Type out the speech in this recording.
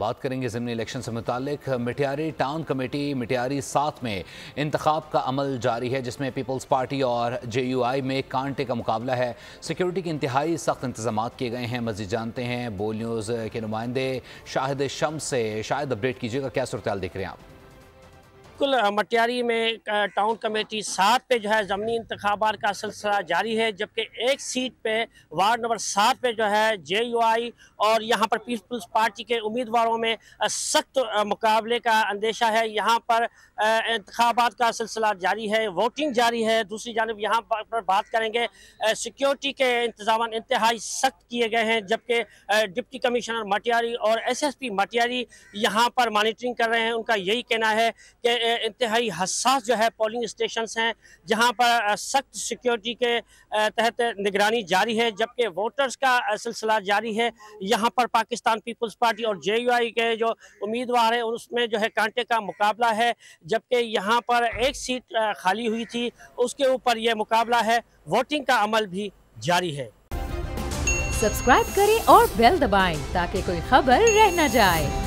बात करेंगे ज़िमनी इलेक्शन से मुतालिक। मिटियारी टाउन कमेटी मिटियारी 7 में इंतखाब का अमल जारी है, जिसमें पीपल्स पार्टी और JUI में कांटे का मुकाबला है। सिक्योरिटी के इंतहाई सख्त इंतजाम किए गए हैं। मज़ीद जानते हैं बोल न्यूज़ के नुमाइंदे शाहिद शम्स से। शायद अपडेट कीजिएगा, क्या सूरत हाल देख रहे हैं आप? बिल्कुल, मटियारी में टाउन कमेटी 7 पे जो है ज़मीनी इंतखाबात का सिलसिला जारी है, जबकि एक सीट पे वार्ड नंबर 7 पे जो है JUI और यहाँ पर पीपल्स पार्टी के उम्मीदवारों में सख्त मुकाबले का अंदेशा है। यहाँ पर इंतखाबात का सिलसिला जारी है, वोटिंग जारी है। दूसरी जानिब यहाँ पर बात करेंगे, सिक्योरिटी के इंतजाम इंतहाई सख्त किए गए हैं, जबकि डिप्टी कमिश्नर मटियारी और SSP मटियारी यहाँ पर मॉनिटरिंग कर रहे हैं। उनका यही कहना है कि इंतहाई हसास जो है पोलिंग स्टेशन हैं, जहां पर सख्त सिक्योरिटी के तहत निगरानी जारी है, जबकि वोटर्स का सिलसिला जारी है। यहां पर पाकिस्तान पीपल्स पार्टी और JUI के जो उम्मीदवार हैं उसमें जो है कांटे का मुकाबला है, जबकि यहां पर एक सीट खाली हुई थी, उसके ऊपर यह मुकाबला है। वोटिंग का अमल भी जारी है। सब्सक्राइब करें और बेल दबाएं ताकि कोई खबर रह न जाए।